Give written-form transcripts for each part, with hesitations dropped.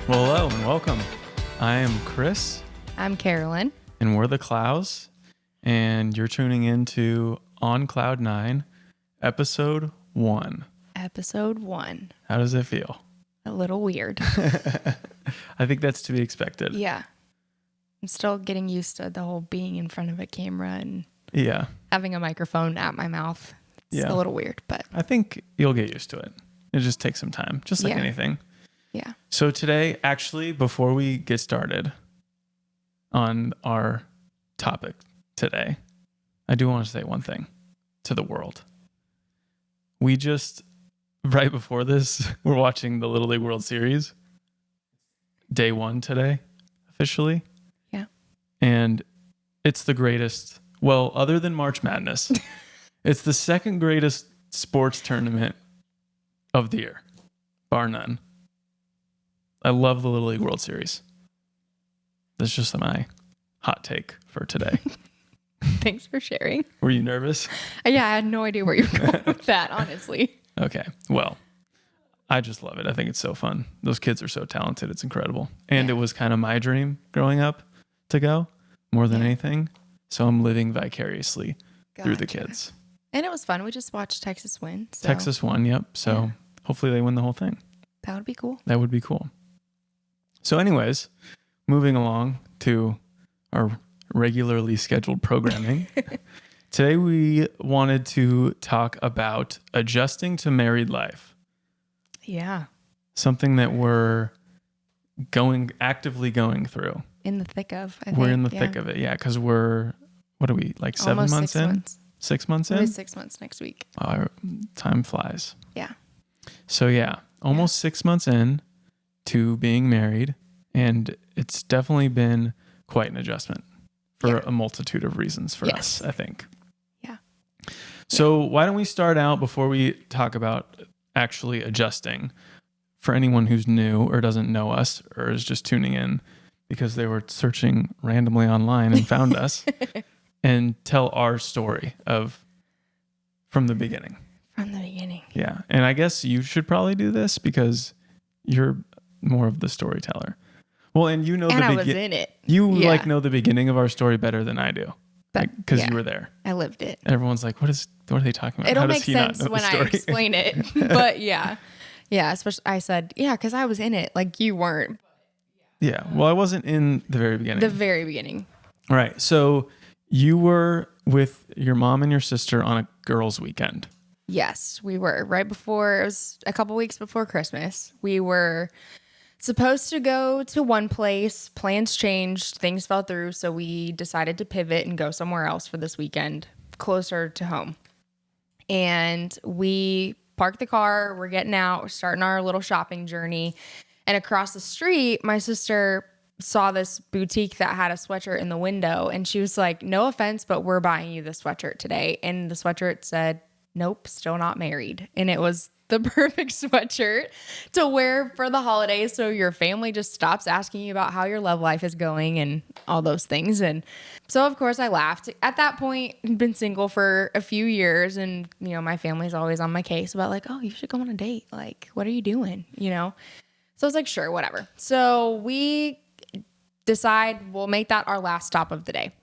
Well, hello and welcome. I am Chris. I'm Carolyn. And we're the Clows. And you're tuning into On Cloud 9, Episode 1. Episode 1. How does it feel? A little weird. I think that's to be expected. Yeah. I'm still getting used to the whole being in front of a camera and having a microphone at my mouth. It's a little weird, but I think you'll get used to it. It just takes some time, just like anything. Yeah. So today, actually, before we get started on our topic today, I do want to say one thing to the world. We just, right before this, we're watching the Little League World Series. Day 1 today, officially. Yeah. And it's the greatest, well, other than March Madness, it's the second greatest sports tournament of the year, bar none. I love the Little League World Series. That's just my hot take for today. Thanks for sharing. Were you nervous? Yeah, I had no idea where you were going with that, honestly. Okay. Well, I just love it. I think it's so fun. Those kids are so talented. It's incredible. And it was kind of my dream growing up to go more than anything. So I'm living vicariously through the kids. And it was fun. We just watched Texas win. So. Texas won. Yep. So hopefully they win the whole thing. That would be cool. That would be cool. So anyways, moving along to our regularly scheduled programming. Today we wanted to talk about adjusting to married life. Yeah. Something that we're actively going through. In the thick of, I think. We're in the thick of it. Yeah. Cause we're, what are we, like 7 Almost months 6 in? months. 6 months in? It'll be 6 months next week. Time flies. Yeah. So almost 6 months in to being married. And it's definitely been quite an adjustment for a multitude of reasons for us, I think. Yeah. So why don't we start out before we talk about actually adjusting for anyone who's new or doesn't know us or is just tuning in because they were searching randomly online and found us and tell our story from the beginning. From the beginning. Yeah. And I guess you should probably do this because you're more of the storyteller. Well, and you know I was in it. You know the beginning of our story better than I do, because you were there. I lived it. Everyone's like, "What are they talking about?" It'll make sense when I explain it. But yeah. Especially I said because I was in it, like you weren't. Yeah. Well, I wasn't in the very beginning. The very beginning. All right. So you were with your mom and your sister on a girls' weekend. Yes, we were. Right before, it was a couple weeks before Christmas. We were supposed to go to one place. Plans changed. Things fell through. So we decided to pivot and go somewhere else for this weekend, closer to home. And we parked the car. We're getting out. We're starting our little shopping journey. And across the street, my sister saw this boutique that had a sweatshirt in the window. And she was like, "No offense, but we're buying you the sweatshirt today." And the sweatshirt said, "Nope, still not married." And it was the perfect sweatshirt to wear for the holidays. So your family just stops asking you about how your love life is going and all those things. And so, of course, I laughed. At that point, I'd been single for a few years. And, my family's always on my case about like, "Oh, you should go on a date. Like, what are you doing?" So I was like, sure, whatever. So we decide we'll make that our last stop of the day.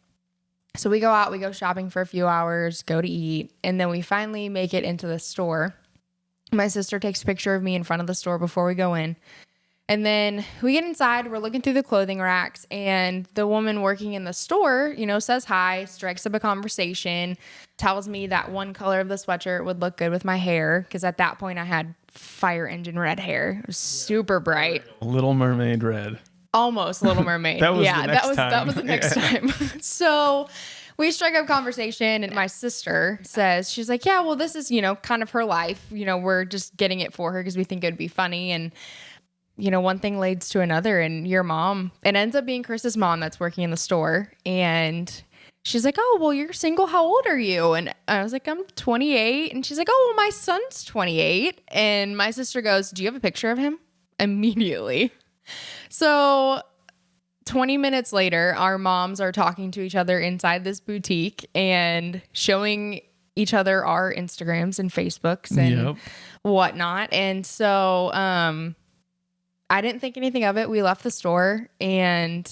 So we go out, we go shopping for a few hours, go to eat, and then we finally make it into the store. My sister takes a picture of me in front of the store before we go in. And then we get inside, we're looking through the clothing racks, and the woman working in the store, says hi, strikes up a conversation, tells me that one color of the sweatshirt would look good with my hair, because at that point I had fire engine red hair. It was super bright. Little Mermaid red. Almost Little Mermaid. That was the next time. So we strike up conversation, and my sister says, she's like, "Yeah, well, this is, kind of her life. We're just getting it for her because we think it would be funny." And, one thing leads to another, and your mom, it ends up being Chris's mom that's working in the store. And she's like, "Oh, well, you're single. How old are you?" And I was like, "I'm 28. And she's like, "Oh, well, my son's 28. And my sister goes, "Do you have a picture of him?" Immediately. So 20 minutes later, our moms are talking to each other inside this boutique and showing each other our Instagrams and Facebooks and whatnot. And so I didn't think anything of it. We left the store, and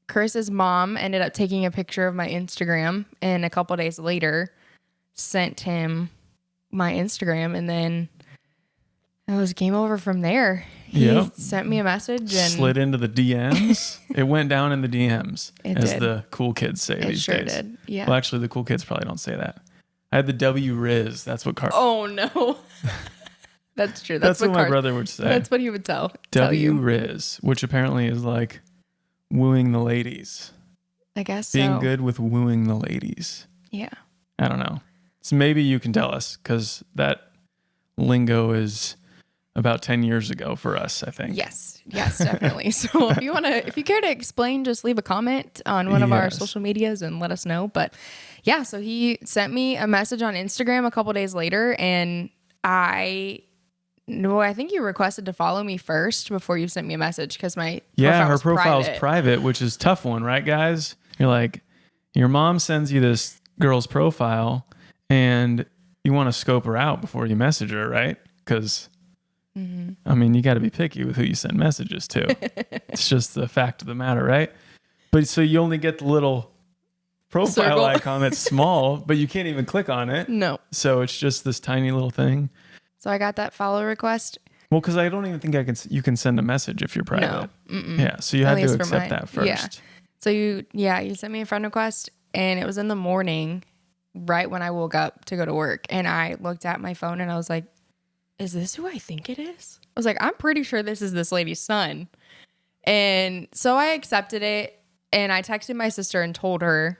Chris's mom ended up taking a picture of my Instagram, and a couple days later sent him my Instagram, and then it was game over from there. He sent me a message and slid into the DMs. It went down in the DMs, as did. the cool kids say these sure days. did. Yeah. Well, actually, the cool kids probably don't say that. I had the W Riz. That's what Oh no. That's true. That's what my brother would say. That's what he would tell W you. Riz, which apparently is like wooing the ladies. I guess Being so. good with wooing the ladies. Yeah. I don't know. So maybe you can tell us, because that lingo is about 10 years ago for us, I think. Yes, definitely. So if you care to explain, just leave a comment on one of our social medias and let us know. But yeah, so he sent me a message on Instagram a couple days later, and I think you requested to follow me first before you sent me a message, because my her profile's private, which is a tough one, right, guys? You're like, your mom sends you this girl's profile and you want to scope her out before you message her, right? Because I mean, you got to be picky with who you send messages to. It's just the fact of the matter, right? But so you only get the little profile icon that's small, but you can't even click on it. No. So it's just this tiny little thing. So I got that follow request. Well, because I don't even think you can send a message if you're private. No. Yeah. So you had to accept that first. Yeah. So you sent me a friend request, and it was in the morning, right when I woke up to go to work. And I looked at my phone and I was like, is this who I think it is? I was like, I'm pretty sure this is this lady's son. And so I accepted it, and I texted my sister and told her,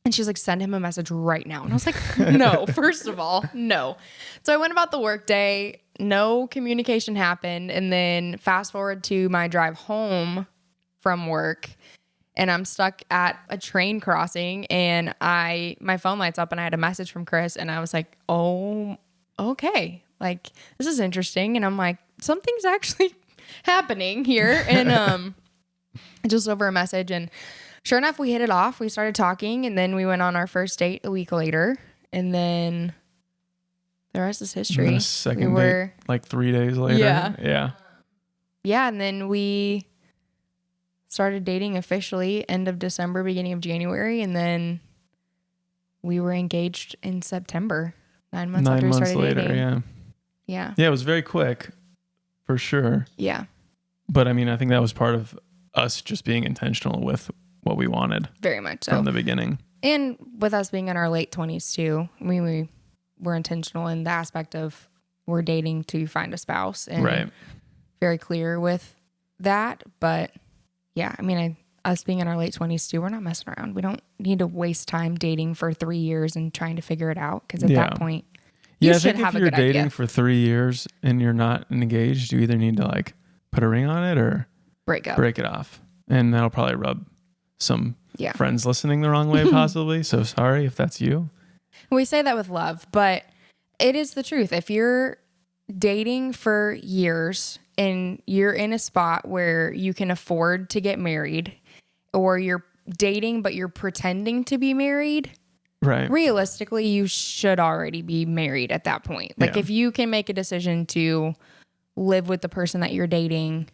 and she's like, send him a message right now. And I was like, no, first of all, no. So I went about the work day, no communication happened. And then fast forward to my drive home from work, and I'm stuck at a train crossing, and my phone lights up, and I had a message from Chris, and I was like, oh, okay. Like, this is interesting. And I'm like, something's actually happening here. And just over a message. And sure enough, we hit it off. We started talking, and then we went on our first date a week later. And then the rest is history. And second date, like 3 days later. Yeah. Yeah. And then we started dating officially end of December, beginning of January. And then we were engaged in September, 9 months after we started later, dating. Yeah. Yeah. Yeah, it was very quick, for sure. Yeah. But I mean, I think that was part of us just being intentional with what we wanted. Very much so. From the beginning. And with us being in our late 20s too. I mean, we were intentional in the aspect of we're dating to find a spouse. And very clear with that. But yeah, I mean, us being in our late 20s too, we're not messing around. We don't need to waste time dating for 3 years and trying to figure it out. Because at that point, you should have a good idea. If you're dating for 3 years and you're not engaged, you either need to like put a ring on it or break it off. And that'll probably rub some friends listening the wrong way, possibly. So sorry if that's you. We say that with love, but it is the truth. If you're dating for years and you're in a spot where you can afford to get married, or you're dating but you're pretending to be married, right? Realistically, you should already be married at that point. Like if you can make a decision to live with the person that you're dating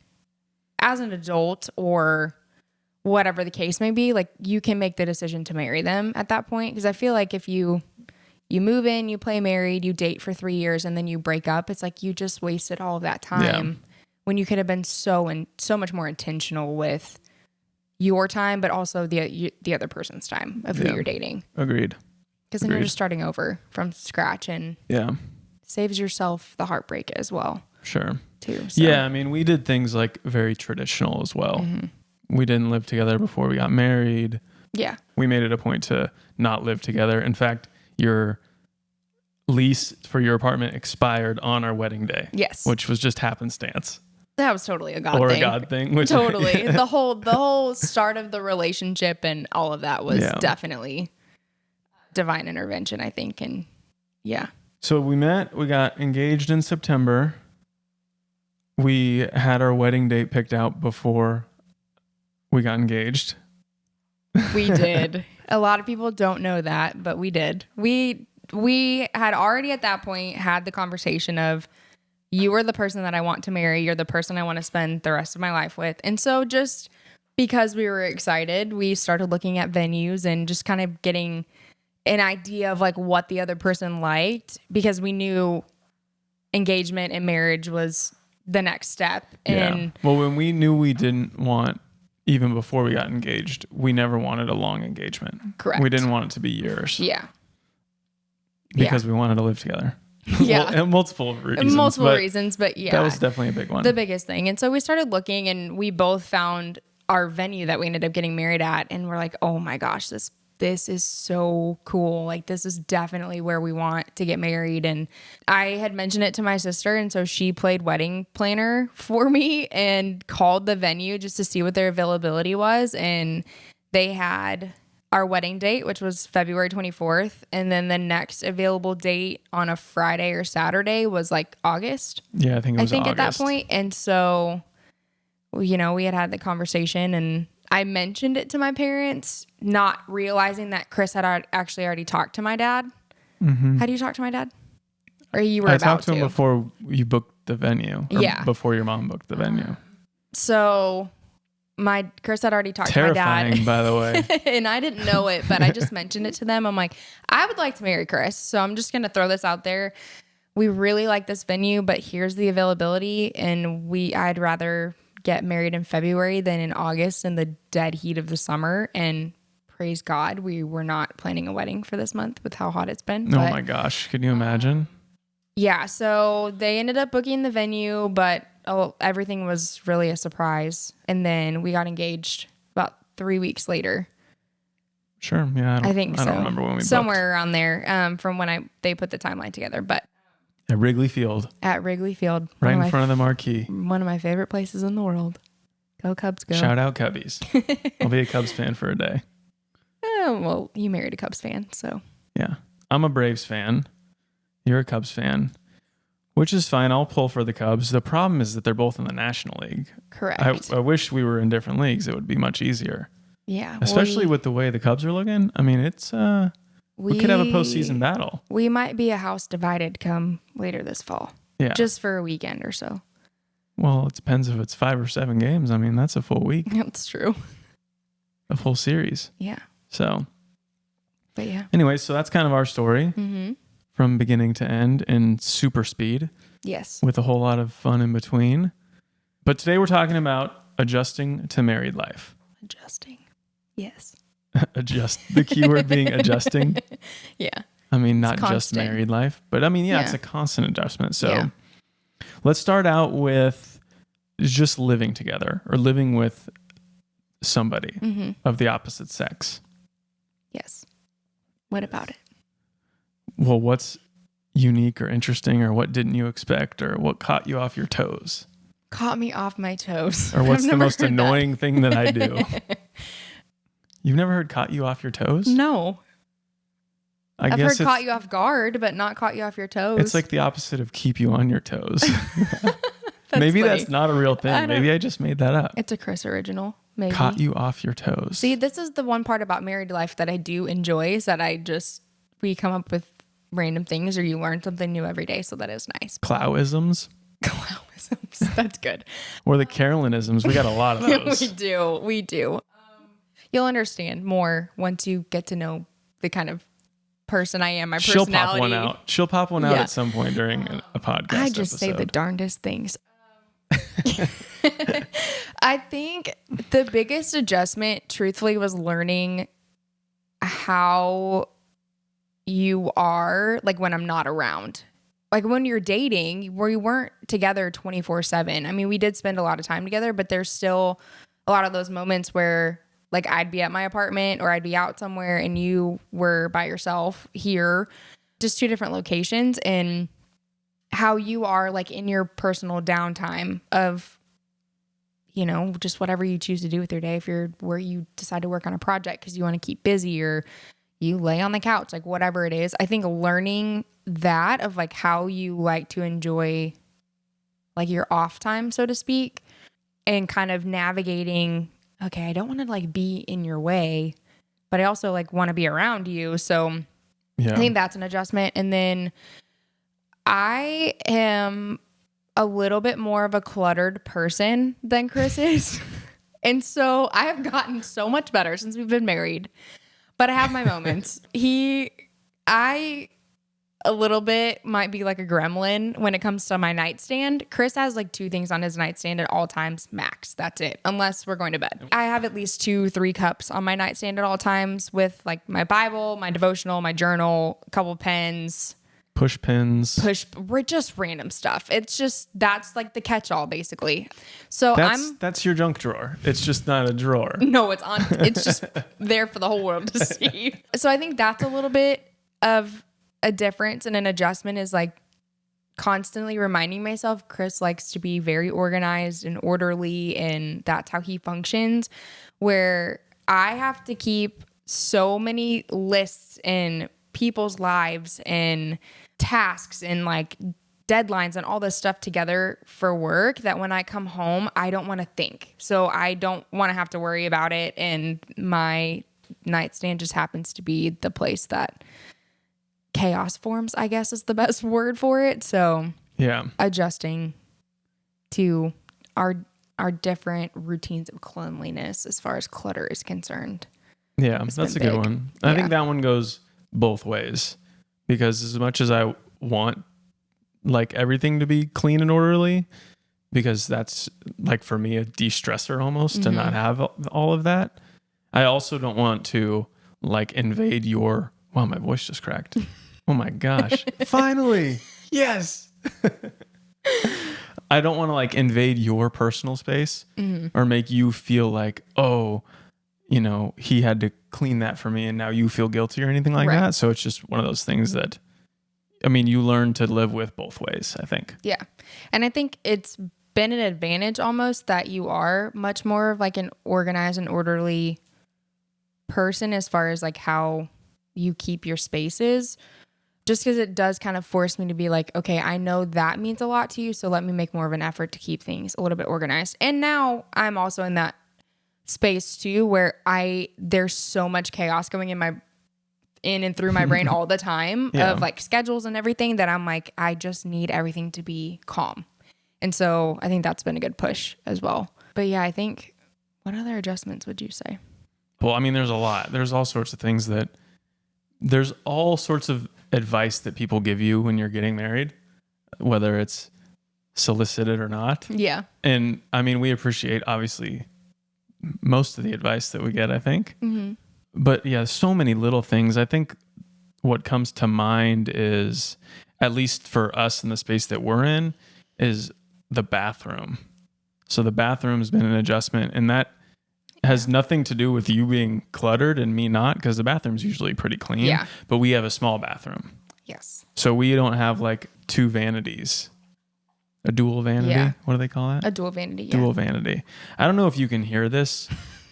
as an adult or whatever the case may be, like you can make the decision to marry them at that point. Because I feel like if you move in, you play married, you date for 3 years, and then you break up, it's like you just wasted all of that time when you could have been so much more intentional with your time, but also the other person's time of who you're dating. Agreed. Because then you're just starting over from scratch, and saves yourself the heartbreak as well. Sure. Too. So. Yeah, I mean, we did things like very traditional as well. Mm-hmm. We didn't live together before we got married. Yeah. We made it a point to not live together. In fact, your lease for your apartment expired on our wedding day. Yes. Which was just happenstance. That was totally a God thing. Or a God thing. Which totally. The whole start of the relationship and all of that was definitely divine intervention, I think. And yeah. So we got engaged in September. We had our wedding date picked out before we got engaged. We did. A lot of people don't know that, but we did. We had already at that point had the conversation of, you are the person that I want to marry. You're the person I want to spend the rest of my life with. And so just because we were excited, we started looking at venues and just kind of getting an idea of like what the other person liked, because we knew engagement and marriage was the next step. And well, when we knew we didn't want, even before we got engaged, we never wanted a long engagement. Correct. We didn't want it to be years. Yeah. Because we wanted to live together. Yeah. Well, multiple reasons, but yeah. That was definitely a big one. The biggest thing. And so we started looking, and we both found our venue that we ended up getting married at, and we're like, oh my gosh, this is so cool. Like, this is definitely where we want to get married. And I had mentioned it to my sister, and so she played wedding planner for me and called the venue just to see what their availability was. And they had our wedding date, which was February 24th. And then the next available date on a Friday or Saturday was like August. Yeah, I think it was August. At that point. And so, you know, we had the conversation, and I mentioned it to my parents, not realizing that Chris had actually already talked to my dad. Mm-hmm. Had you talked to my dad? Or you were about to? I talked to him before you booked the venue. Before your mom booked the venue. So Chris had already talked to my dad. Terrifying, by the way. And I didn't know it, but I just mentioned it to them. I'm like, I would like to marry Chris. So I'm just going to throw this out there. We really like this venue, but here's the availability. And I'd rather get married in February than in August in the dead heat of the summer. And praise God, we were not planning a wedding for this month with how hot it's been. Oh my gosh. Can you imagine? Yeah. So they ended up booking the venue, but everything was really a surprise. And then we got engaged about 3 weeks later. Sure. Yeah. I don't remember when we somewhere booked. Around there, from when they put the timeline together, but at Wrigley Field. Right in front of the marquee. One of my favorite places in the world. Go Cubs, go. Shout out Cubbies. I'll be a Cubs fan for a day. Well, you married a Cubs fan, so. Yeah. I'm a Braves fan. You're a Cubs fan, which is fine. I'll pull for the Cubs. The problem is that they're both in the National League. Correct. I wish we were in different leagues. It would be much easier. Yeah. Especially with the way the Cubs are looking. I mean, it's... we could have a postseason battle. We might be a house divided come later this fall. Yeah. Just for a weekend or so. Well, it depends if it's 5 or 7 games. I mean, that's a full week. That's true. A full series. Yeah. So. But yeah. Anyway, so that's kind of our story from beginning to end in super speed. Yes. With a whole lot of fun in between. But today we're talking about adjusting to married life. Adjusting. Yes. The keyword being adjusting. Yeah. I mean, not just married life, but I mean, yeah, it's a constant adjustment. So let's start out with just living together or living with somebody of the opposite sex. Yes. What about it? Well, what's unique or interesting, or what didn't you expect, or what caught you off your toes? Caught me off my toes. Or what's the most annoying thing that I do? You've never heard caught you off your toes? No. I've heard caught you off guard, but not caught you off your toes. It's like the opposite of keep you on your toes. Maybe funny. That's not a real thing. Maybe I just made that up. It's a Chris original. Maybe. Caught you off your toes. See, this is the one part about married life that I do enjoy, is that we come up with random things, or you learn something new every day. So that is nice. Clowisms. That's good. Or the Carolinisms. We got a lot of those. We do. You'll understand more once you get to know the kind of person I am, my personality. She'll pop one out at some point during a podcast I just episode. say the darndest things. I think the biggest adjustment, truthfully, was learning how you are, like, when I'm not around. Like, when you're dating, where you weren't together 24/7. I mean, we did spend a lot of time together, but there's still a lot of those moments where, like, I'd be at my apartment or I'd be out somewhere and you were by yourself here, just two different locations, and how you are, like, in your personal downtime of, you know, just whatever you choose to do with your day. If you're where you decide to work on a project because you want to keep busy, or you lay on the couch, like, whatever it is. I think learning that of, like, how you like to enjoy, like, your off time, so to speak, and kind of navigating, okay, I don't want to, like, be in your way, but I also, like, want to be around you. So I think that's an adjustment. And then I am a little bit more of a cluttered person than Chris is. And so I have gotten so much better since we've been married, but I have my moments. I a little bit might be like a gremlin when it comes to my nightstand. Chris has like 2 things on his nightstand at all times, max. That's it, unless we're going to bed. I have at least 2-3 cups on my nightstand at all times with like my Bible, my devotional, my journal, a couple pens. Push pins. Just random stuff. It's just, that's like the catch-all basically. So that's your junk drawer. It's just not a drawer. No, it's just there for the whole world to see. So I think that's a little bit of a difference and an adjustment, is like constantly reminding myself Chris likes to be very organized and orderly, and that's how he functions, where I have to keep so many lists in people's lives and tasks and like deadlines and all this stuff together for work that when I come home, I don't want to think. So I don't want to have to worry about it. And my nightstand just happens to be the place that chaos forms, I guess is the best word for it. So yeah, adjusting to our different routines of cleanliness as far as clutter is concerned. Yeah, that's a good one. I think that one goes both ways, because as much as I want like everything to be clean and orderly, because that's like for me a de-stressor almost to not have all of that, I also don't want to like invade your, wow, my voice just cracked. Oh my gosh. Finally. Yes. I don't want to like invade your personal space or make you feel like, oh, you know, he had to clean that for me and now you feel guilty or anything like that. So it's just one of those things that, I mean, you learn to live with both ways, I think. Yeah. And I think it's been an advantage almost that you are much more of like an organized and orderly person as far as like how you keep your spaces, just because it does kind of force me to be like, okay, I know that means a lot to you, so let me make more of an effort to keep things a little bit organized. And now I'm also in that space too where there's so much chaos going in and through my brain all the time of like schedules and everything that I'm like, I just need everything to be calm. And so I think that's been a good push as well. But yeah, I think, what other adjustments would you say? Well, I mean, there's a lot. There's all sorts of things there's all sorts of advice that people give you when you're getting married, whether it's solicited or not. Yeah. And I mean, we appreciate obviously most of the advice that we get, I think. Mm-hmm. But yeah, so many little things. I think what comes to mind is, at least for us in the space that we're in, is the bathroom. So the bathroom's been an adjustment, and that has nothing to do with you being cluttered and me not, because the bathroom's usually pretty clean. Yeah. But we have a small bathroom. Yes. So we don't have like 2 vanities. A dual vanity? Yeah. What do they call that? A dual vanity. Yeah. Dual vanity. I don't know if you can hear this.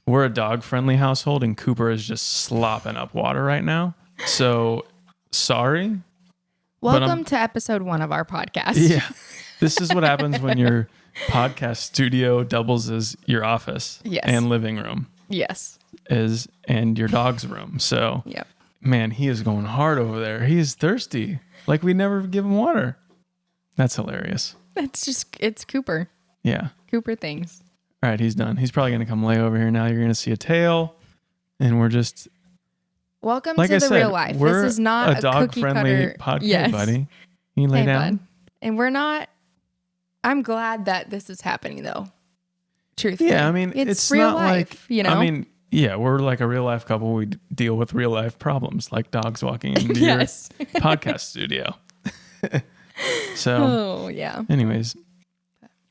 We're a dog-friendly household, and Cooper is just slopping up water right now. So, sorry. Welcome to episode 1 of our podcast. Yeah. This is what happens when your podcast studio doubles as your office and living room. Yes. And your dog's room. So, yep. Man, he is going hard over there. He is thirsty. Like we never give him water. That's hilarious. It's Cooper. Yeah. Cooper things. All right, he's done. He's probably going to come lay over here now. You're going to see a tail. And we're just... Welcome to the real life. This is not a dog-friendly podcast, buddy. You lay down? Bud. And we're not... I'm glad that this is happening, though. Truthfully. Yeah, I mean, it's real not life, like... you know? I mean, yeah, we're like a real-life couple. We deal with real-life problems, like dogs walking into your podcast studio. So... Oh, yeah. Anyways,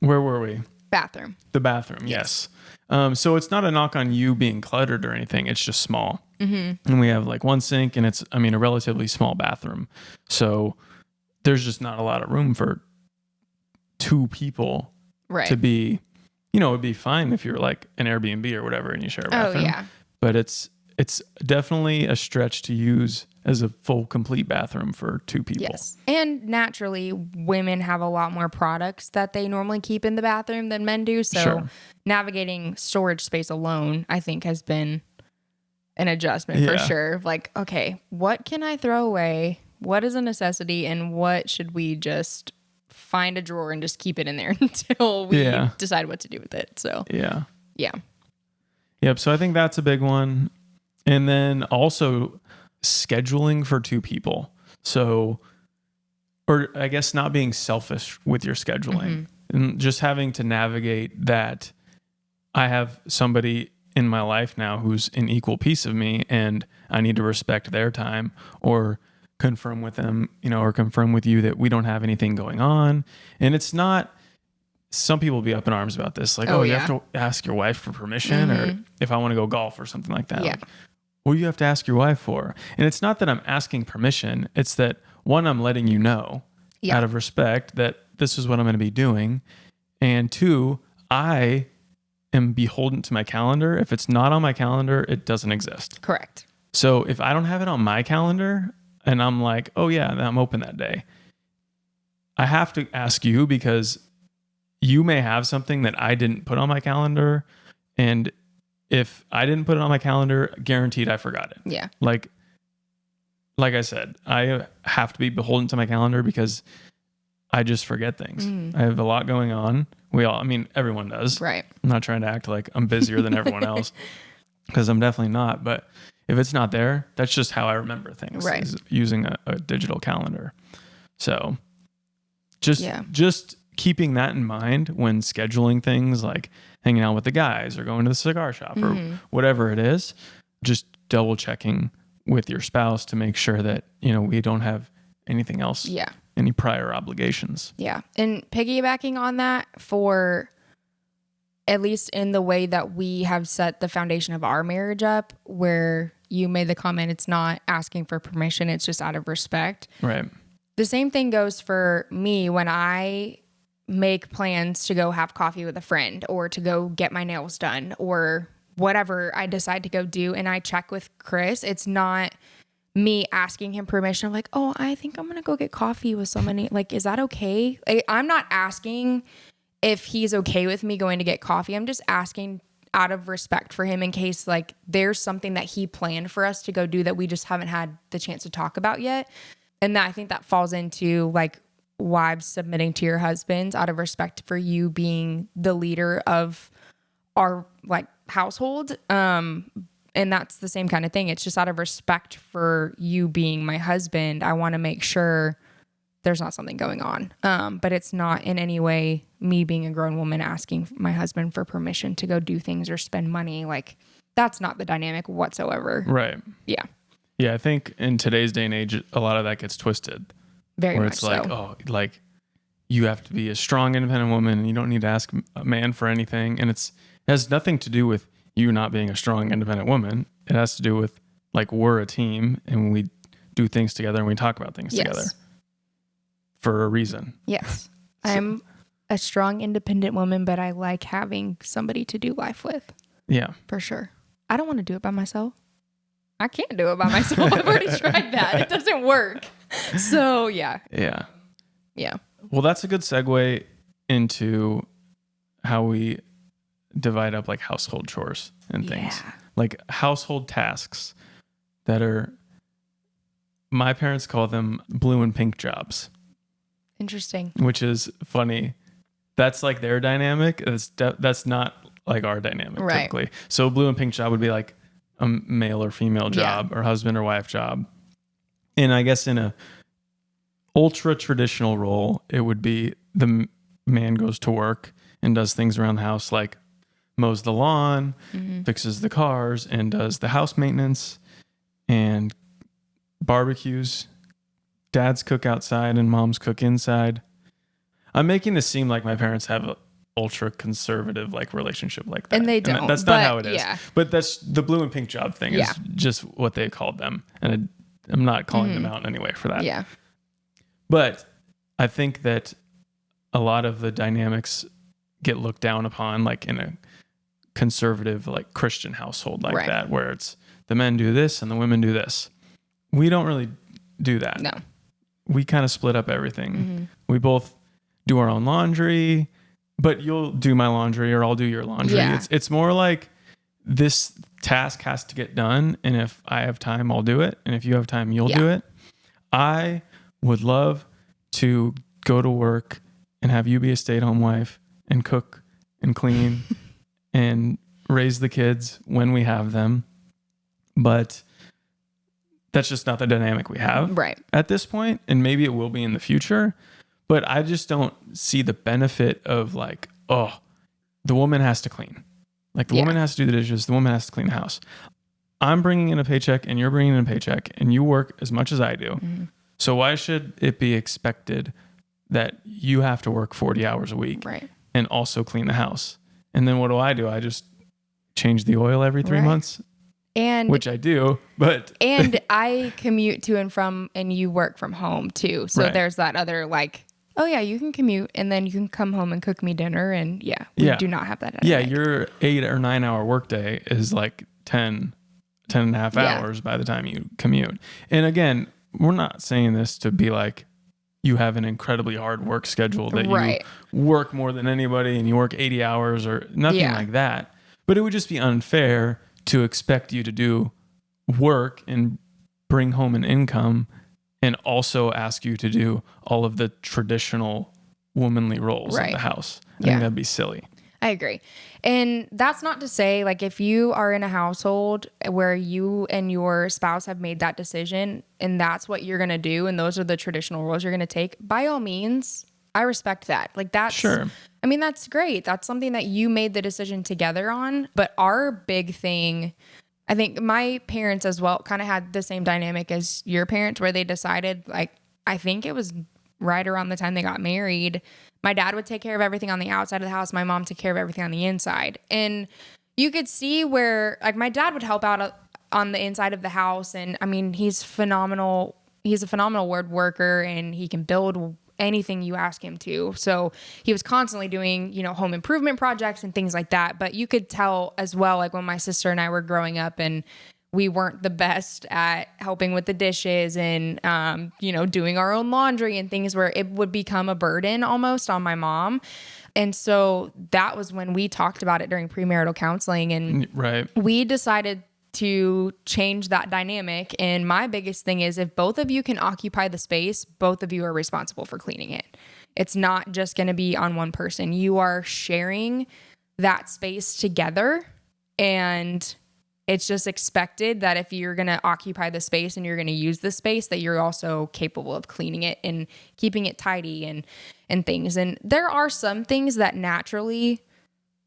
where were we? Bathroom. The bathroom, yes. So it's not a knock on you being cluttered or anything. It's just small. Mm-hmm. And we have like one sink, and it's, I mean, a relatively small bathroom. So there's just not a lot of room for 2 people to be, you know, it'd be fine if you're like an Airbnb or whatever and you share a bathroom. Oh, yeah. But it's definitely a stretch to use as a full, complete bathroom for 2 people. Yes. And naturally, women have a lot more products that they normally keep in the bathroom than men do. So navigating storage space alone, I think, has been an adjustment for sure. Like, okay, what can I throw away? What is a necessity? And what should we just find a drawer and just keep it in there until we Yeah. decide what to do with it. So Yeah. yeah. Yep. So I think that's a big one. And then also scheduling for two people. So, or I guess not being selfish with your scheduling and just having to navigate that I have somebody in my life now who's an equal piece of me and I need to respect their time or confirm with them, or confirm with you that we don't have anything going on. And it's not, some people will be up in arms about this. Like, you have to ask your wife for permission or if I want to go golf or something like that. Yeah. Like, what do you have to ask your wife for? And it's not that I'm asking permission. It's that one, I'm letting you know out of respect that this is what I'm going to be doing. And two, I am beholden to my calendar. If it's not on my calendar, it doesn't exist. Correct. So if I don't have it on my calendar and I'm like, oh yeah, I'm open that day, I have to ask you because you may have something that I didn't put on my calendar. And if I didn't put it on my calendar, guaranteed I forgot it. Yeah. Like I said, I have to be beholden to my calendar because I just forget things. I have a lot going on. Everyone does. Right. I'm not trying to act like I'm busier than everyone else because I'm definitely not. But if it's not there, that's just how I remember things. Right. Is using a digital calendar. So just keeping that in mind when scheduling things like hanging out with the guys or going to the cigar shop or whatever it is, just double checking with your spouse to make sure that, we don't have anything else. Yeah. Any prior obligations. Yeah. And piggybacking on that, for at least in the way that we have set the foundation of our marriage up, where you made the comment, it's not asking for permission, it's just out of respect. Right. The same thing goes for me when I make plans to go have coffee with a friend or to go get my nails done or whatever I decide to go do. And I check with Chris. It's not me asking him permission. I'm like, oh, I think I'm going to go get coffee with somebody. Like, is that okay? I'm not asking if he's okay with me going to get coffee. I'm just asking out of respect for him in case like there's something that he planned for us to go do that we just haven't had the chance to talk about yet. And I think that falls into like wives submitting to your husbands out of respect for you being the leader of our like household. And that's the same kind of thing. It's just out of respect for you being my husband. I want to make sure there's not something going on. But it's not in any way me being a grown woman asking my husband for permission to go do things or spend money. Like that's not the dynamic whatsoever. Right. Yeah. Yeah. I think in today's day and age, a lot of that gets twisted. Very where much it's like, so. like you have to be a strong, independent woman and you don't need to ask a man for anything. And it has nothing to do with you not being a strong, independent woman. It has to do with like, we're a team and we do things together and we talk about things together for a reason. Yes. I'm a strong, independent woman, but I like having somebody to do life with. Yeah. For sure. I don't want to do it by myself. I can't do it by myself. I've already tried that. It doesn't work. So yeah. Yeah. Yeah. Well, that's a good segue into how we divide up like household chores and things. Yeah. Like household tasks that are, my parents call them blue and pink jobs. Interesting. Which is funny. That's like their dynamic. That's not like our dynamic typically. So blue and pink job would be like a male or female job or husband or wife job. And I guess in a ultra traditional role, it would be the man goes to work and does things around the house like mows the lawn, fixes the cars, and does the house maintenance and barbecues. Dads cook outside and moms cook inside. I'm making this seem like my parents have an ultra conservative like relationship like that. And they don't. That's not how it is. Yeah. But that's the blue and pink job thing is just what they called them. And I'm not calling them out in any way for that. Yeah. But I think that a lot of the dynamics get looked down upon like in a conservative like Christian household like that, where it's the men do this and the women do this. We don't really do that. No. We kind of split up everything. We both do our own laundry, but you'll do my laundry or I'll do your laundry. Yeah. It's more like this task has to get done. And if I have time, I'll do it. And if you have time, you'll do it. I would love to go to work and have you be a stay-at-home wife and cook and clean and raise the kids when we have them. But that's just not the dynamic we have at this point. And maybe it will be in the future. But I just don't see the benefit of like, oh, the woman has to clean. Like the woman has to do the dishes. The woman has to clean the house. I'm bringing in a paycheck and you're bringing in a paycheck and you work as much as I do. Mm-hmm. So why should it be expected that you have to work 40 hours a week and also clean the house? And then what do? I just change the oil every 3 months, which I do, but and I commute to and from, and you work from home too. So there's that other like, oh yeah, you can commute and then you can come home and cook me dinner. And we do not have that. Yeah. Your 8 or 9 hour workday is like 10 and a half hours by the time you commute. And again, we're not saying this to be like, you have an incredibly hard work schedule that you work more than anybody and you work 80 hours or nothing like that. But it would just be unfair to expect you to do work and bring home an income and also ask you to do all of the traditional womanly roles of the house. I think that'd be silly. I agree. And that's not to say, like, if you are in a household where you and your spouse have made that decision and that's what you're going to do and those are the traditional roles you're going to take, by all means, I respect that. Like, that's, I mean, that's great. That's something that you made the decision together on. But our big thing, I think my parents as well kind of had the same dynamic as your parents where they decided, like, I think it was right around the time they got married, my dad would take care of everything on the outside of the house. My mom took care of everything on the inside. And you could see where, like, my dad would help out on the inside of the house. And I mean, he's phenomenal. He's a phenomenal word worker and he can build anything you ask him to. So he was constantly doing, home improvement projects and things like that. But you could tell as well, like when my sister and I were growing up and we weren't the best at helping with the dishes and, doing our own laundry and things where it would become a burden almost on my mom. And so that was when we talked about it during premarital counseling and we decided to change that dynamic. And my biggest thing is if both of you can occupy the space, both of you are responsible for cleaning it. It's not just going to be on one person. You are sharing that space together, and it's just expected that if you're going to occupy the space and you're going to use the space, that you're also capable of cleaning it and keeping it tidy and things. And there are some things that naturally,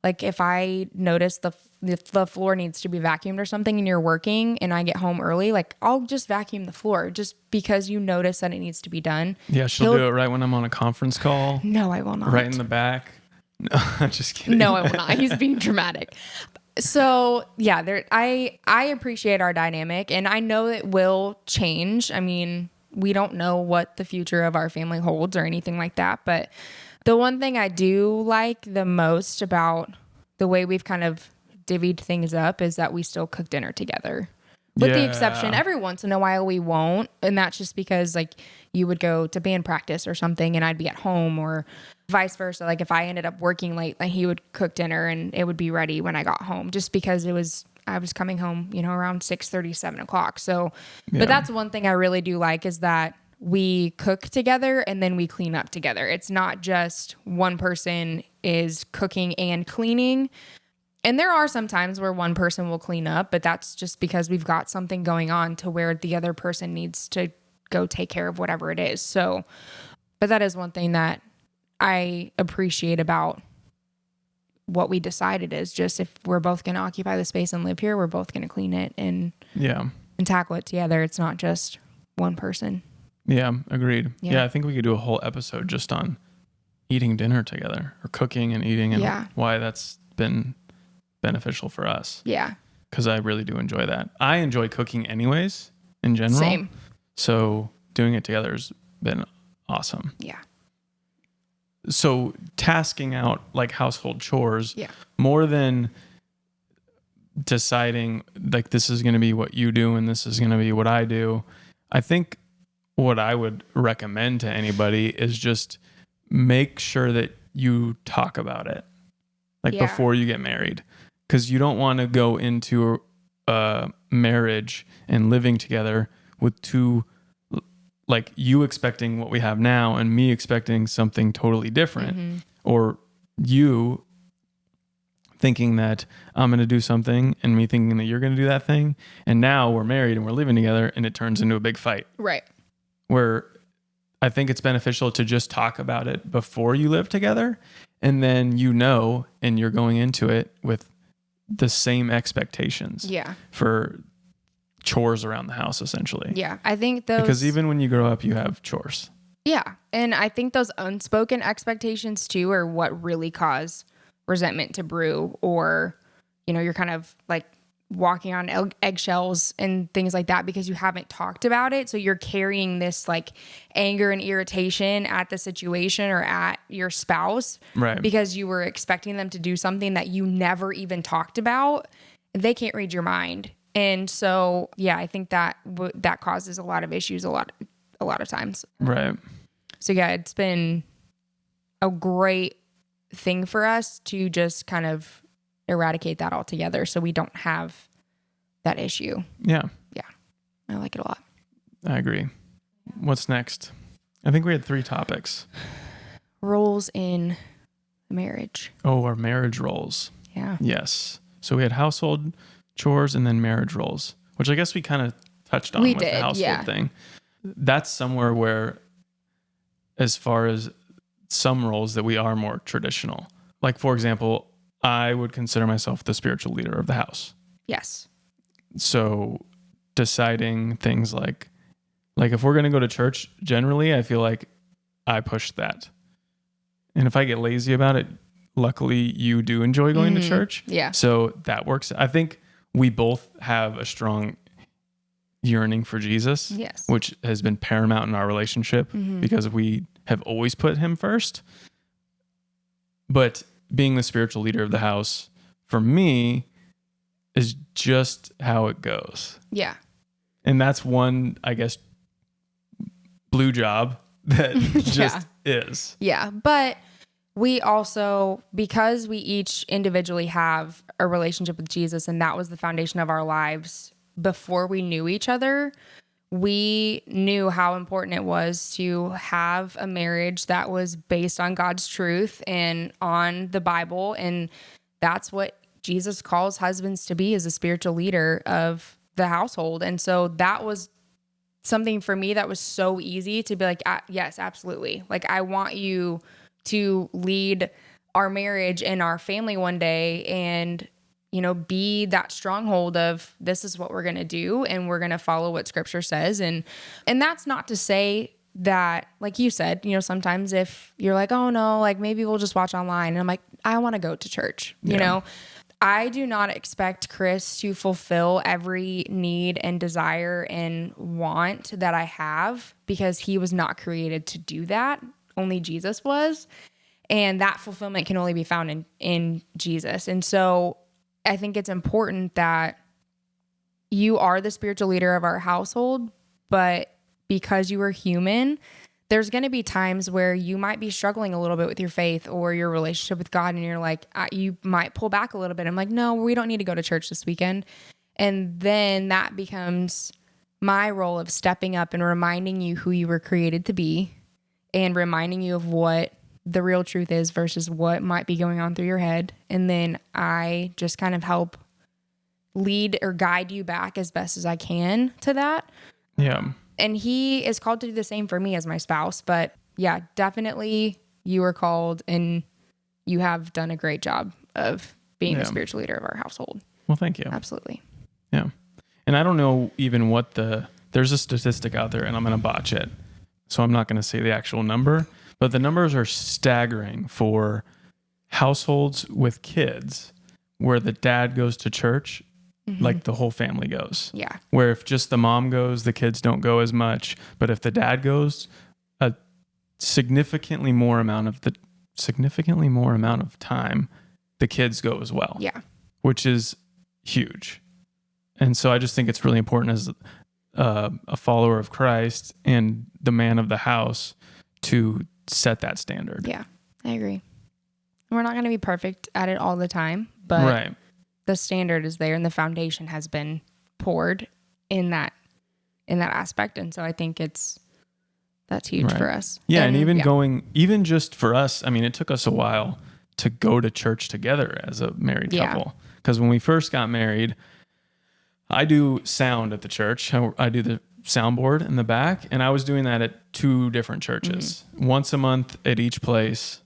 like if I notice the floor needs to be vacuumed or something and you're working and I get home early, like I'll just vacuum the floor just because you notice that it needs to be done. Yeah, she'll do it right when I'm on a conference call. No, I will not. Right in the back. No, I'm just kidding. No, I will not. He's being dramatic. So yeah, I appreciate our dynamic and I know it will change. I mean, we don't know what the future of our family holds or anything like that. But the one thing I do like the most about the way we've kind of divvied things up is that we still cook dinner together. With the exception, every once in a while we won't. And that's just because like you would go to band practice or something and I'd be at home, or vice versa. Like if I ended up working late, like he would cook dinner and it would be ready when I got home just because I was coming home, around 6:30, 7 o'clock. So, but that's one thing I really do like is that we cook together and then we clean up together. It's not just one person is cooking and cleaning. And there are some times where one person will clean up, but that's just because we've got something going on to where the other person needs to go take care of whatever it is. So, but that is one thing that I appreciate about what we decided is just if we're both going to occupy the space and live here, we're both going to clean it and tackle it together. It's not just one person. Yeah, agreed. Yeah, I think we could do a whole episode just on eating dinner together or cooking and eating and why that's been beneficial for us. Yeah. Because I really do enjoy that. I enjoy cooking anyways, in general. Same. So doing it together has been awesome. Yeah. So tasking out like household chores more than deciding like this is going to be what you do and this is going to be what I do. I think what I would recommend to anybody is just make sure that you talk about it like before you get married, because you don't want to go into a marriage and living together with two like you expecting what we have now and me expecting something totally different, or you thinking that I'm going to do something and me thinking that you're going to do that thing. And now we're married and we're living together and it turns into a big fight. Right. Where I think it's beneficial to just talk about it before you live together. And then, and you're going into it with the same expectations for chores around the house, essentially. Yeah. I think because even when you grow up, you have chores. Yeah. And I think those unspoken expectations too are what really cause resentment to brew, or, you're kind of like walking on eggshells and things like that because you haven't talked about it. So you're carrying this like anger and irritation at the situation or at your spouse, right? Because you were expecting them to do something that you never even talked about. They can't read your mind. And so, yeah, I think that that causes a lot of issues a lot of times. Right. So yeah, it's been a great thing for us to just kind of eradicate that altogether so we don't have that issue. Yeah. Yeah. I like it a lot. I agree. What's next? I think we had 3 topics. Roles in marriage. Oh, our marriage roles. Yeah. Yes. So we had household chores and then marriage roles, which I guess we kind of touched on with the household thing. That's somewhere where, as far as some roles, that we are more traditional. Like, for example, I would consider myself the spiritual leader of the house. Yes. So deciding things like if we're going to go to church, generally, I feel like I push that. And if I get lazy about it, luckily you do enjoy going to church. Yeah. So that works. I think we both have a strong yearning for Jesus, yes, which has been paramount in our relationship because we have always put him first. But being the spiritual leader of the house, for me, is just how it goes. Yeah. And that's one, I guess, blue job that just is. Yeah. But we also, because we each individually have a relationship with Jesus, and that was the foundation of our lives before we knew each other, we knew how important it was to have a marriage that was based on God's truth and on the Bible. And that's what Jesus calls husbands to be, as a spiritual leader of the household. And so that was something for me that was so easy to be like, yes, absolutely. Like, I want you to lead our marriage and our family one day, and be that stronghold of, this is what we're going to do, and we're going to follow what scripture says. And that's not to say that, like you said, sometimes if you're like, oh no, like maybe we'll just watch online, and I'm like, I want to go to church. I do not expect Chris to fulfill every need and desire and want that I have, because he was not created to do that. Only Jesus was. And that fulfillment can only be found in Jesus. And so I think it's important that you are the spiritual leader of our household, but because you are human, there's going to be times where you might be struggling a little bit with your faith or your relationship with God, and you're like, you might pull back a little bit. I'm like, no, we don't need to go to church this weekend. And then that becomes my role of stepping up and reminding you who you were created to be, and reminding you of what the real truth is versus what might be going on through your head. And then I just kind of help lead or guide you back as best as I can to that. Yeah. And he is called to do the same for me as my spouse. But yeah, definitely you are called, and you have done a great job of being the spiritual leader of our household. Well, thank you. Absolutely. Yeah. And I don't know even what there's a statistic out there, and I'm going to botch it, so I'm not going to say the actual number, but the numbers are staggering for households with kids where the dad goes to church, like the whole family goes. Yeah. Where if just the mom goes, the kids don't go as much. But if the dad goes, a significantly more amount of time, the kids go as well. Yeah. Which is huge. And so I just think it's really important as a follower of Christ and the man of the house to set that standard. Yeah, I agree. We're not going to be perfect at it all the time, but the standard is there and the foundation has been poured in that aspect. And so I think it's That's huge for us. Yeah. And even just for us, I mean, it took us a while to go to church together as a married couple. Because when we first got married, I do sound at the church. I do the soundboard in the back, and I was doing that at 2 different churches, once a month at each place,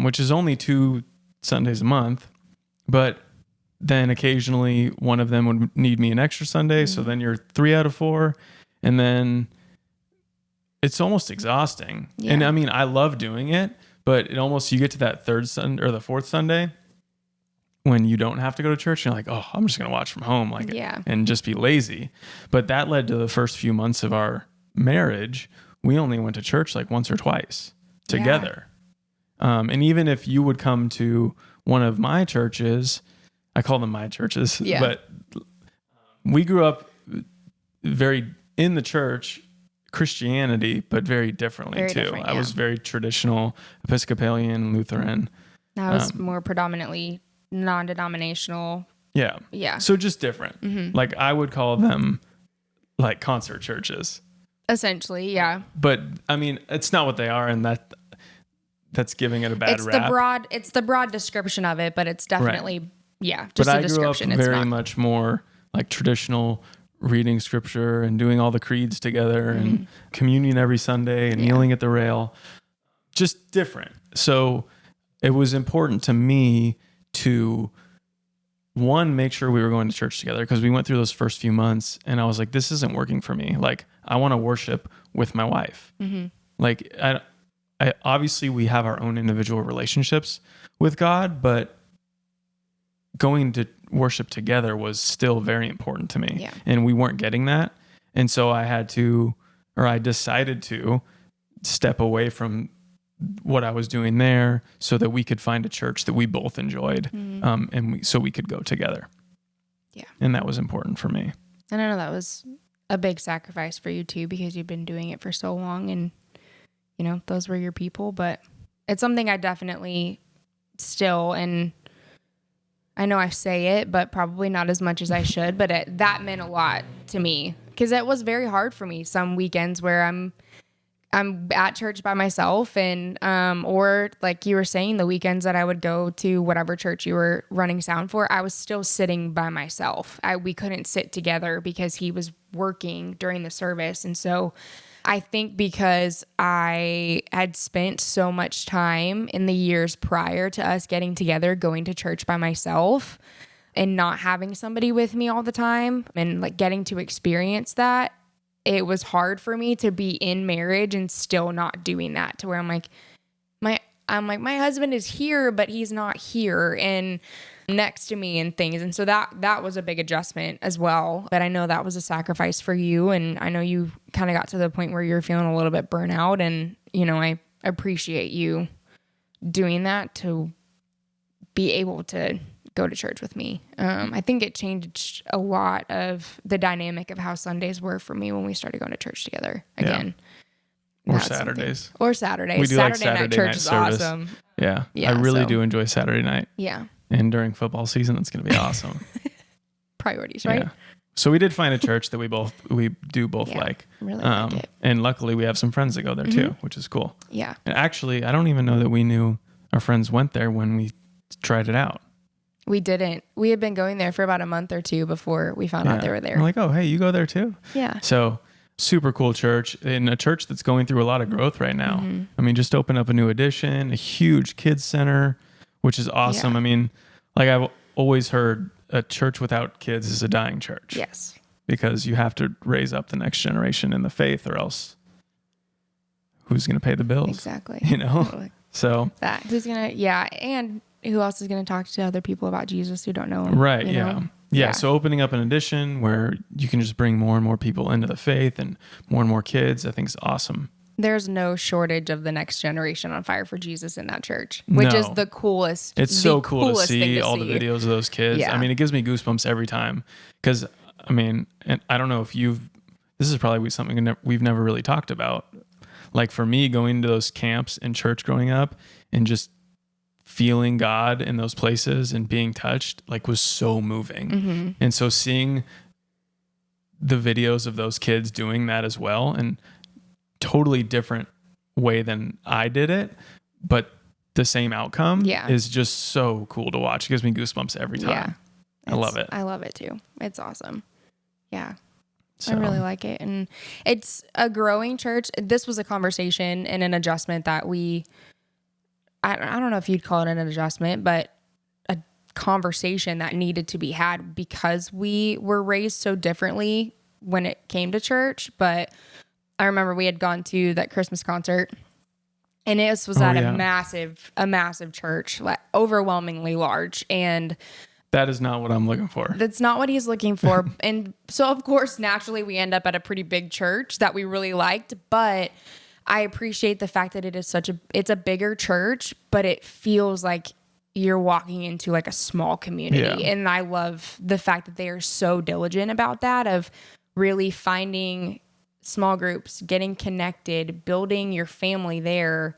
which is only 2 Sundays a month. But then occasionally one of them would need me an extra Sunday. So then you're 3 out of 4. And then it's almost exhausting. Yeah. And I mean, I love doing it, but you get to that 3rd Sunday or the 4th Sunday when you don't have to go to church. And you're like, oh, I'm just going to watch from home, and just be lazy. But that led to the first few months of our marriage. We only went to church like once or twice together. And even if you would come to one of my churches, I call them my churches, but we grew up very in the church, Christianity, but very differently too. I was very traditional Episcopalian, Lutheran. I was more predominantly non-denominational. Yeah. Yeah. So just different. Mm-hmm. Like I would call them like concert churches. Essentially, yeah. But I mean, it's not what they are, and that's giving it a bad rap. It's the broad description of it, but it's definitely just but a description. I grew up very much more like traditional, reading scripture and doing all the creeds together and communion every Sunday and kneeling at the rail. Just different. So it was important to me to, one, make sure we were going to church together, because we went through those first few months and I was like, this isn't working for me. Like, I want to worship with my wife. Mm-hmm. Like, I obviously we have our own individual relationships with God, but going to worship together was still very important to me. Yeah. And we weren't getting that. And so I decided to step away from what I was doing there so that we could find a church that we both enjoyed. So we could go together. Yeah. And that was important for me. And I know that was a big sacrifice for you too, because you've been doing it for so long and, those were your people, but it's something I definitely still, and I know I say it, but probably not as much as I should, but that meant a lot to me, because it was very hard for me some weekends where I'm at church by myself, and or like you were saying, the weekends that I would go to whatever church you were running sound for, I was still sitting by myself. We couldn't sit together because he was working during the service. And so I think because I had spent so much time in the years prior to us getting together, going to church by myself and not having somebody with me all the time, and like getting to experience that, it was hard for me to be in marriage and still not doing that, to where I'm like, my husband is here, but he's not here and next to me and things. And so that was a big adjustment as well. But I know that was a sacrifice for you. And I know you kind of got to the point where you're feeling a little bit burnt out. And, I appreciate you doing that to be able to go to church with me. I think it changed a lot of the dynamic of how Sundays were for me when we started going to church together again. Yeah. Or Saturdays. Or Saturdays. We do Saturday night church is service. Awesome. Yeah. I really do enjoy Saturday night. Yeah. And during football season, it's going to be awesome. Priorities, right? Yeah. So we did find a church that we do both like. Really like it. And luckily we have some friends that go there too, which is cool. Yeah. And actually, I don't even know that we knew our friends went there when we tried it out. We didn't. We had been going there for about a month or 2 before we found out they were there. We're like, oh, hey, you go there too? Yeah. So super cool church, and a church that's going through a lot of growth right now. Mm-hmm. I mean, just opened up a new addition, a huge kids center, which is awesome. Yeah. I mean, like I've always heard, a church without kids is a dying church. Yes. Because you have to raise up the next generation in the faith, or else who's going to pay the bills? Exactly. Totally. So that who's going to, and who else is going to talk to other people about Jesus who don't know him? Right. Yeah. So opening up an addition where you can just bring more and more people into the faith and more kids, I think is awesome. There's no shortage of the next generation on fire for Jesus in that church, which is the coolest. It's so cool to see all the videos of those kids. Yeah. I mean, it gives me goosebumps every time, because I mean, and I don't know if this is probably something we've never really talked about. Like for me, going to those camps in church growing up and just feeling God in those places and being touched, like, was so moving. Mm-hmm. And so seeing the videos of those kids doing that as well, and totally different way than I did it, but the same outcome is just so cool to watch. It gives me goosebumps every time. Yeah. I love it. I love it too. It's awesome. Yeah. So. I really like it. And it's a growing church. This was a conversation and an adjustment that I don't know if you'd call it an adjustment, but a conversation that needed to be had because we were raised so differently when it came to church. But I remember we had gone to that Christmas concert, and it was at a massive church, like overwhelmingly large. And that is not what I'm looking for. That's not what he's looking for. And so, of course, naturally, we end up at a pretty big church that we really liked. But I appreciate the fact that it's a bigger church, but it feels like you're walking into like a small community. Yeah. And I love the fact that they are so diligent about that, of really finding small groups, getting connected, building your family there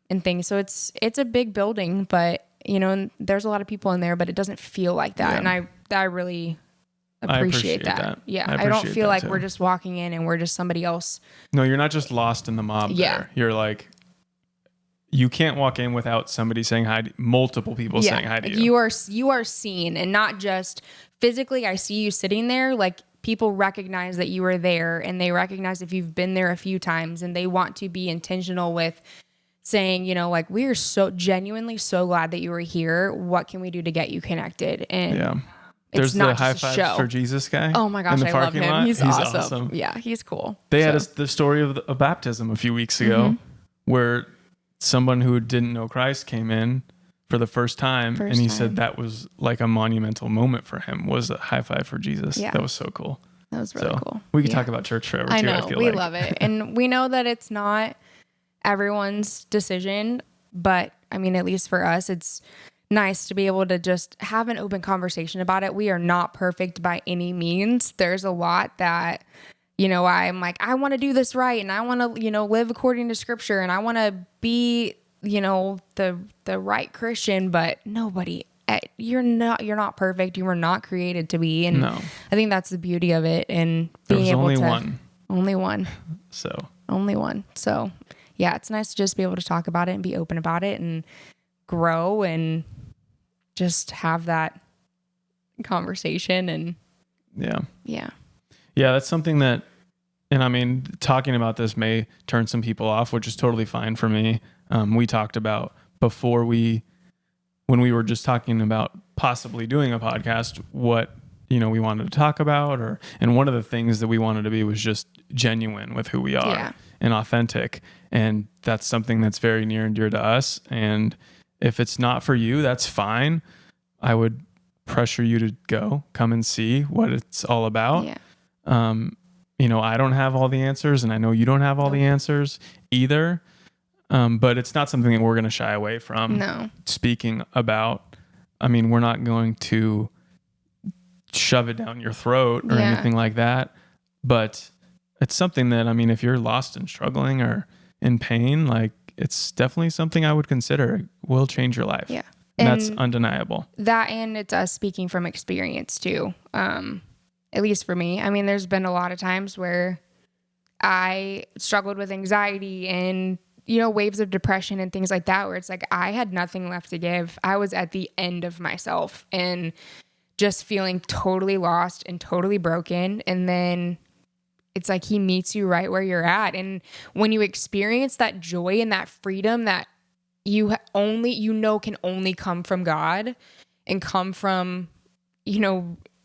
and things. So it's a big building, but and there's a lot of people in there, but it doesn't feel like that. Yeah. And I really appreciate that. Yeah. I don't feel like we're just walking in and we're just somebody else. No, you're not just lost in the mob there. You're like, you can't walk in without somebody saying hi to multiple people saying hi to you. You are seen, and not just physically. I see you sitting there. Like, people recognize that you are there, and they recognize if you've been there a few times, and they want to be intentional with saying, like, we are so genuinely so glad that you were here. What can we do to get you connected? And there's the high five for Jesus guy. Oh my gosh, I love him. Lot. He's awesome. Yeah, he's cool. They had the story of a baptism a few weeks ago where someone who didn't know Christ came in for the first time, and he said that was like a monumental moment for him, was a high five for Jesus. Yeah. That was so cool. That was really cool. We could talk about church forever too. I know, we love it. And we know that it's not everyone's decision, but I mean, at least for us, it's nice to be able to just have an open conversation about it. We are not perfect by any means. There's a lot that, I'm like, I want to do this right, and I want to, live according to scripture, and I want to be, the right Christian, but nobody, you're not perfect. You were not created to be. And I think that's the beauty of it. And being able to only one. Only one. So yeah, it's nice to just be able to talk about it and be open about it and grow and just have that conversation. And yeah, that's something that, and I mean, talking about this may turn some people off, which is totally fine for me. We talked about before when we were just talking about possibly doing a podcast, what, we wanted to talk about, and one of the things that we wanted to be was just genuine with who we are and authentic. And that's something that's very near and dear to us. And if it's not for you, that's fine. I would pressure you to come and see what it's all about. Yeah. I don't have all the answers, and I know you don't have all the answers either. But it's not something that we're going to shy away from speaking about. I mean, we're not going to shove it down your throat or anything like that. But it's something that, I mean, if you're lost and struggling or in pain, like, it's definitely something I would consider will change your life. Yeah. And that's undeniable. That, and it's us speaking from experience too. At least for me. I mean, there's been a lot of times where I struggled with anxiety and, waves of depression and things like that, where it's like, I had nothing left to give. I was at the end of myself and just feeling totally lost and totally broken. And then it's like, he meets you right where you're at. And when you experience that joy and that freedom that you can only come from God and come from,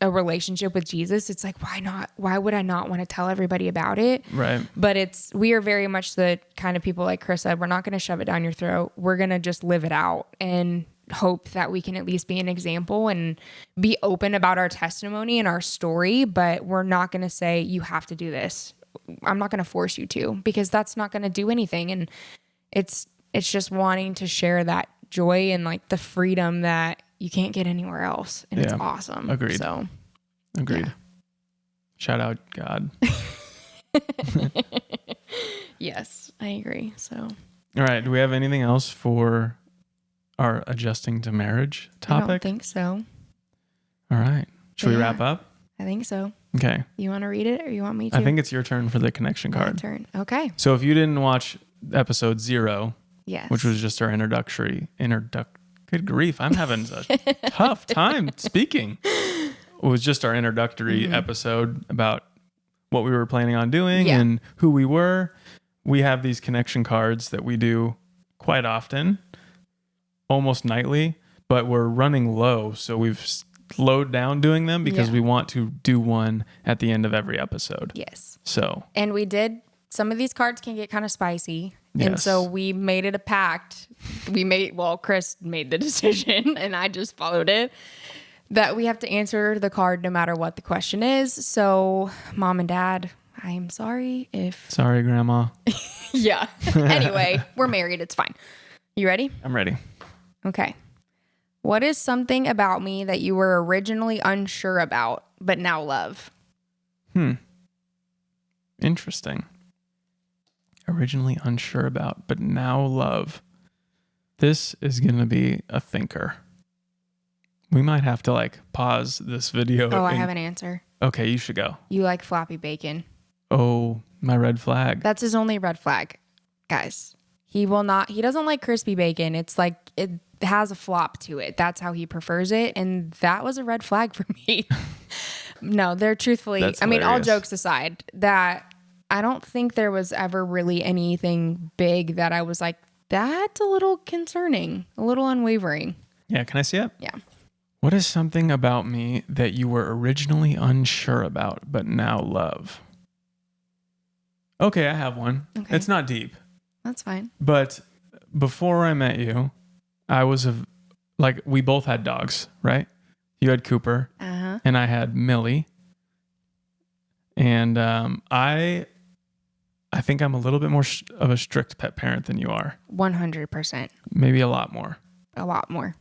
a relationship with Jesus, it's like, why not? Why would I not want to tell everybody about it? Right. But we are very much the kind of people, like Chris said, we're not going to shove it down your throat. We're going to just live it out and hope that we can at least be an example and be open about our testimony and our story. But we're not going to say, you have to do this. I'm not going to force you to, because that's not going to do anything. And it's just wanting to share that joy and like the freedom that you can't get anywhere else. And it's awesome. Agreed. So, agreed. Yeah. Shout out God. Yes, I agree. So, all right. Do we have anything else for our adjusting to marriage topic? I don't think so. All right. Should we wrap up? I think so. Okay. You want to read it or you want me to? I think it's your turn for the connection My card. turn. Okay. So if you didn't watch episode 0, Yes. which was just our good grief, I'm having a tough time speaking. It was just our introductory episode about what we were planning on doing and who we were. We have these connection cards that we do quite often, almost nightly, but we're running low. So we've slowed down doing them because we want to do one at the end of every episode. Yes. So. And we did, some of these cards can get kind of spicy. Yes. And so we made it a pact. Chris made the decision and I just followed it, that we have to answer the card no matter what the question is. So Mom and Dad, I am sorry if... Sorry, Grandma. Yeah. Anyway, we're married. It's fine. You ready? I'm ready. Okay. What is something about me that you were originally unsure about, but now love? Interesting. Originally unsure about, but now love. This is going to be a thinker. We might have to pause this video. Oh, I have an answer. Okay, you should go. You like floppy bacon. Oh, my red flag. That's his only red flag. Guys, he doesn't like crispy bacon. It's like, it has a flop to it. That's how he prefers it. And that was a red flag for me. No, they're truthfully, That's all hilarious. jokes aside, that I don't think there was ever really anything big that I was like, that's a little concerning, a little unwavering. Yeah, can I see it? Yeah. What is something about me that you were originally unsure about, but now love? Okay, I have one. Okay. It's not deep. That's fine. But before I met you, I was we both had dogs, right? You had Cooper and I had Millie. And I think I'm a little bit more of a strict pet parent than you are. 100%. Maybe a lot more. A lot more.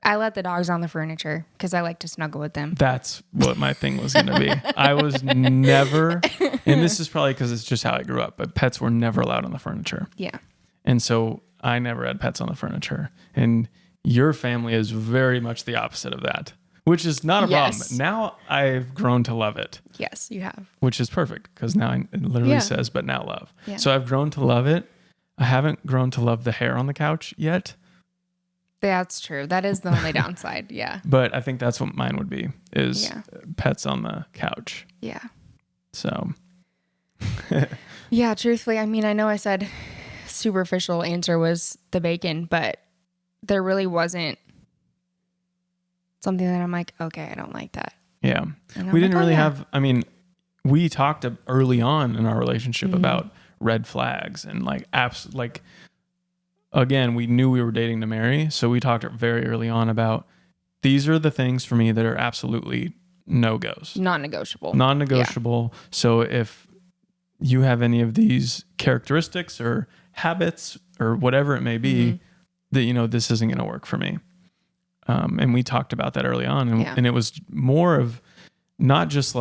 I let the dogs on the furniture because I like to snuggle with them. That's what my thing was going to be. I was never, and this is probably because it's just how I grew up, but pets were never allowed on the furniture. Yeah. And so I never had pets on the furniture. And your family is very much the opposite of that, which is not a problem. Now I've grown to love it. Yes, you have. Which is perfect because now it literally says, but now love. Yeah. So I've grown to love it. I haven't grown to love the hair on the couch yet. That's true. That is the only downside. Yeah. But I think that's what mine would be, is pets on the couch. Yeah. So. Yeah, truthfully, I mean, I know I said superficial answer was the bacon, but there really wasn't something that I'm like, okay, I don't like that. Yeah. We didn't really have, I mean, we talked early on in our relationship about red flags and again, we knew we were dating to marry. So we talked very early on about these are the things for me that are absolutely no-goes. Non-negotiable. Non-negotiable. Yeah. So if you have any of these characteristics or habits or whatever it may be, that, this isn't going to work for me. And we talked about that early on. And it was more of not just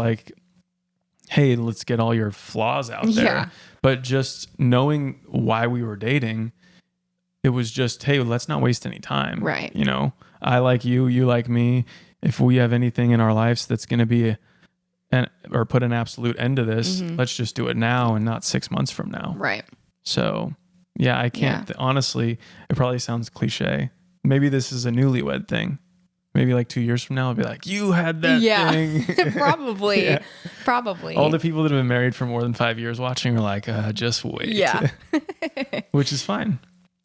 hey, let's get all your flaws out there, but just knowing why we were dating. It was just, hey, let's not waste any time. Right. I like you, you like me. If we have anything in our lives that's going to be or put an absolute end to this, let's just do it now and not 6 months from now. Right. So, yeah, I can't. Honestly, it probably sounds cliche. Maybe this is a newlywed thing. Maybe 2 years from now, I'll be like, you had that thing. Probably. Probably. All the people that have been married for more than 5 years watching are like, just wait. Yeah. Which is fine.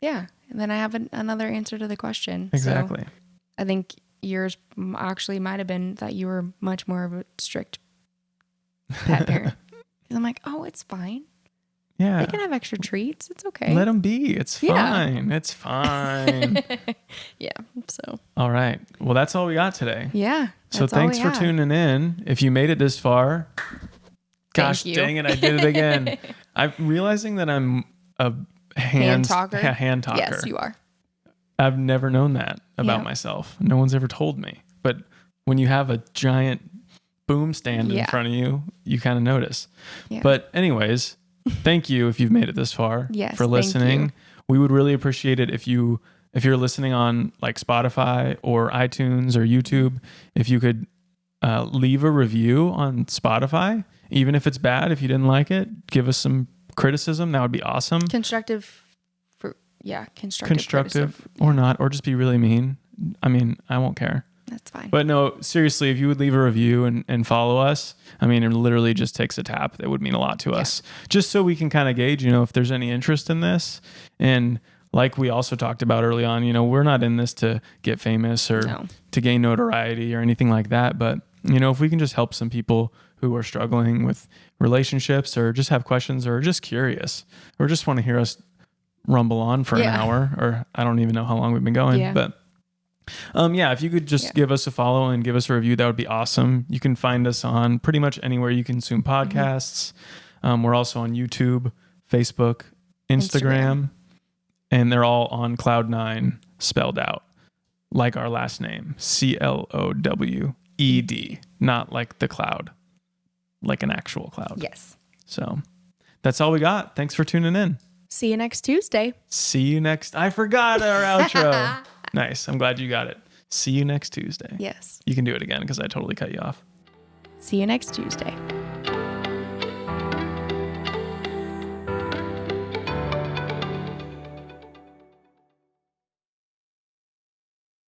Yeah. And then I have another answer to the question. Exactly. So I think yours actually might have been that you were much more of a strict pet parent. Because I'm like, oh, it's fine. Yeah. They can have extra treats. It's okay. Let them be. It's fine. Yeah. It's fine. Yeah. So. All right. Well, that's all we got today. Yeah. So thanks for tuning in. If you made it this far, gosh dang it, I did it again. I'm realizing that I'm a hand talker. Yes, you are. I've never known that about myself. No one's ever told me. But when you have a giant boom stand in front of you, you kind of notice. Yeah. But anyways, thank you if you've made it this far for listening. We would really appreciate it if you're listening on Spotify or iTunes or YouTube, if you could leave a review on Spotify, even if it's bad. If you didn't like it, give us some criticism. That would be awesome. Constructive Constructive criticism. or not, or just be really mean. I mean, I won't care. That's fine. But no, seriously, if you would leave a review and follow us, I mean, it literally just takes a tap. That would mean a lot to us, just so we can kind of gauge, if there's any interest in this. And like we also talked about early on, we're not in this to get famous or to gain notoriety or anything like that. But, if we can just help some people who are struggling with relationships or just have questions or just curious or just want to hear us rumble on for an hour, or I don't even know how long we've been going, but if you could just give us a follow and give us a review, that would be awesome. You can find us on pretty much anywhere you consume podcasts. We're also on YouTube, Facebook, Instagram, and they're all on Cloud9 spelled out like our last name, Clowed, not like the cloud, like an actual cloud. Yes. So that's all we got. Thanks for tuning in. See you next Tuesday. I forgot our outro. Nice. I'm glad you got it. See you next Tuesday. Yes. You can do it again because I totally cut you off. See you next Tuesday.